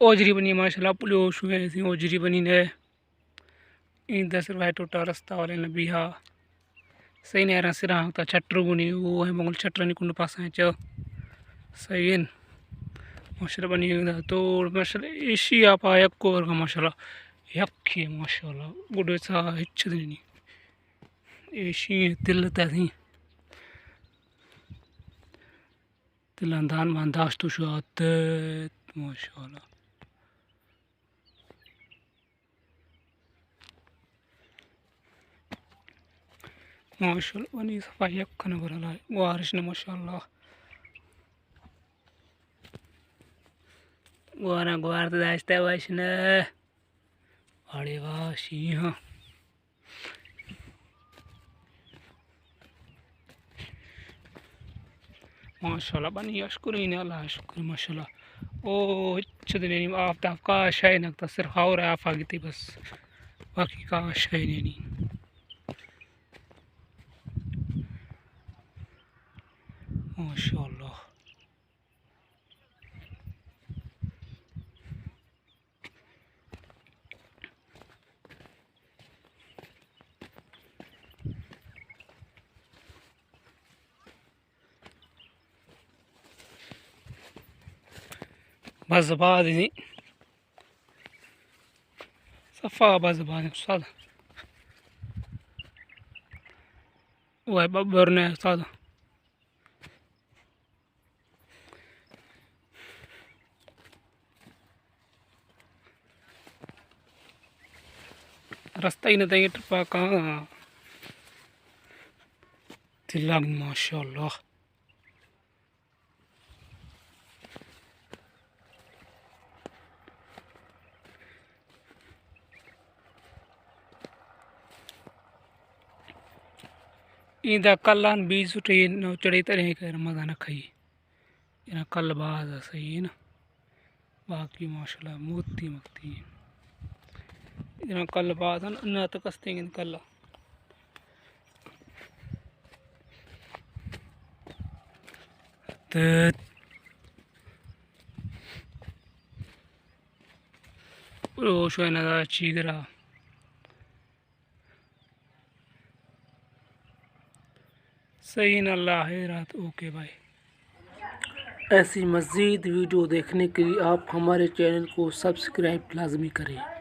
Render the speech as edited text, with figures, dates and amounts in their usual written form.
ओजरी बनी है माशाल्लाह पुलिस हुए ऐसी ओजरी बनी ने इन 10 रुपये टोटा रास्ता वाले ने भी हाँ सही नहीं आ रहा सिरा होता छट्टर बुनी वो है मंगल छट्टर निकुंड पास है चो सही है माशाल्लाह बनी है तो माशाल्लाह एशी आप आया कोर का माशाल्लाह यक्की माशाल्लाह गुड सा हिच नहीं एशी तिल तैसी तिलंदान मांदाश तो शात माशाल्लाह माशाल्लाह बनी सफाई अखन बरला वारिश ने माशाल्लाह गुआरा गुआर तो दास्ता वाशना अरे वाह सिंह माशाल्लाह बनी अशकुरी ने अल्लाह शुक्र माशाल्लाह ओ चुदने आप तो आपका शाय नकता सिर्फ और आप आगे थी बस बाकी का शाय नहीं माशाल्लाह बस बाद नहीं सफ़ा बस बाद उस्ताद वो है बब्बर ने उस्ताद रास्ता ही नहीं था ये ट्रिपा कहाँ तिल्ला माशाल्लाह इंदा कल्लान बीज उठे न चढ़े तरह कर मजा न खाई इना कल बाज सही है ना बाकी माशाल्लाह मोती मक्ती इना कल बाज न तो कस्ते कल रोश है ना चीगरा सही न अल्लाह है रात ओके भाई। ऐसी मज़ीद वीडियो देखने के लिए आप हमारे चैनल को सब्सक्राइब लाजमी करें।